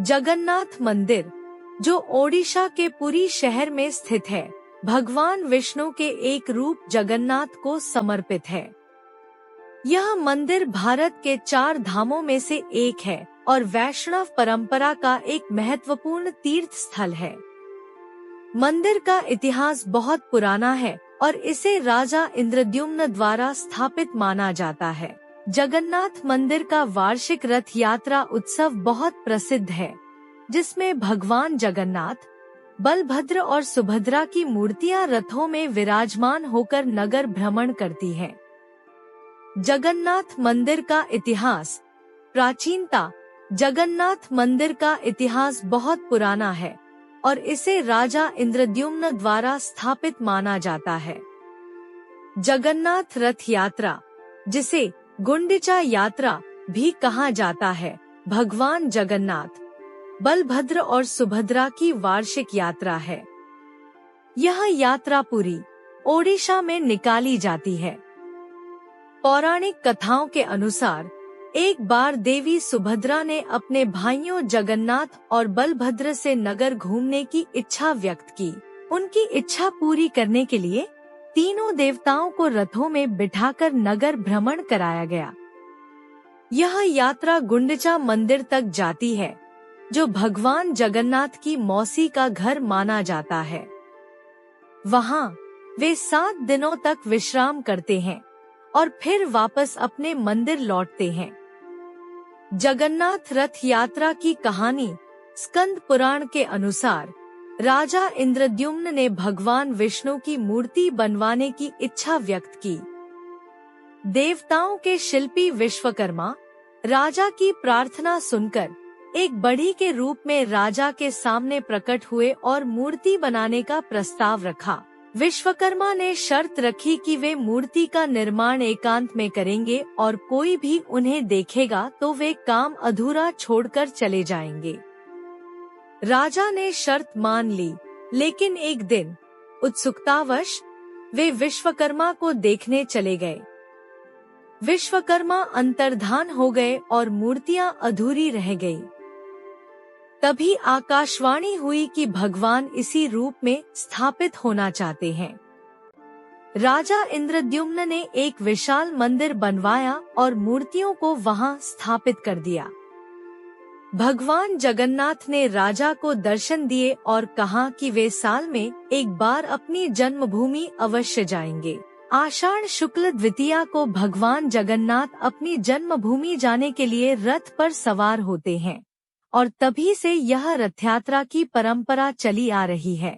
जगन्नाथ मंदिर, जो ओडिशा के पुरी शहर में स्थित है, भगवान विष्णु के एक रूप जगन्नाथ को समर्पित है। यह मंदिर भारत के 4 धामों में से एक है और वैष्णव परंपरा का एक महत्वपूर्ण तीर्थ स्थल है। मंदिर का इतिहास बहुत पुराना है और इसे राजा इंद्रद्युम्न द्वारा स्थापित माना जाता है। जगन्नाथ मंदिर का वार्षिक रथ यात्रा उत्सव बहुत प्रसिद्ध है, जिसमें भगवान जगन्नाथ, बलभद्र और सुभद्रा की मूर्तियां रथों में विराजमान होकर नगर भ्रमण करती हैं। जगन्नाथ मंदिर का इतिहास। प्राचीनता। जगन्नाथ मंदिर का इतिहास बहुत पुराना है और इसे राजा इंद्रद्युम्न द्वारा स्थापित माना जाता है। जगन्नाथ रथ यात्रा, जिसे गुंडिचा यात्रा भी कहा जाता है, भगवान जगन्नाथ, बलभद्र और सुभद्रा की वार्षिक यात्रा है। यह यात्रा पुरी, ओडिशा में निकाली जाती है। पौराणिक कथाओं के अनुसार एक बार देवी सुभद्रा ने अपने भाइयों जगन्नाथ और बलभद्र से नगर घूमने की इच्छा व्यक्त की। उनकी इच्छा पूरी करने के लिए तीनों देवताओं को रथों में बिठाकर नगर भ्रमण कराया गया। यह यात्रा गुंडिचा मंदिर तक जाती है, जो भगवान जगन्नाथ की मौसी का घर माना जाता है। वहाँ वे 7 दिनों तक विश्राम करते हैं और फिर वापस अपने मंदिर लौटते हैं। जगन्नाथ रथ यात्रा की कहानी। स्कंद पुराण के अनुसार राजा इंद्रद्युम्न ने भगवान विष्णु की मूर्ति बनवाने की इच्छा व्यक्त की। देवताओं के शिल्पी विश्वकर्मा राजा की प्रार्थना सुनकर एक बढ़ई के रूप में राजा के सामने प्रकट हुए और मूर्ति बनाने का प्रस्ताव रखा। विश्वकर्मा ने शर्त रखी कि वे मूर्ति का निर्माण एकांत में करेंगे और कोई भी उन्हें देखेगा तो वे काम अधूरा छोड़कर चले जाएंगे। राजा ने शर्त मान ली, लेकिन एक दिन उत्सुकतावश वे विश्वकर्मा को देखने चले गए। विश्वकर्मा अंतर्धान हो गए और मूर्तियां अधूरी रह गईं। तभी आकाशवाणी हुई कि भगवान इसी रूप में स्थापित होना चाहते हैं। राजा इंद्रद्युम्न ने एक विशाल मंदिर बनवाया और मूर्तियों को वहां स्थापित कर दिया। भगवान जगन्नाथ ने राजा को दर्शन दिए और कहा कि वे साल में एक बार अपनी जन्मभूमि अवश्य जाएंगे। आषाढ़ शुक्ल द्वितीया को भगवान जगन्नाथ अपनी जन्मभूमि जाने के लिए रथ पर सवार होते हैं और तभी से यह रथ यात्रा की परंपरा चली आ रही है।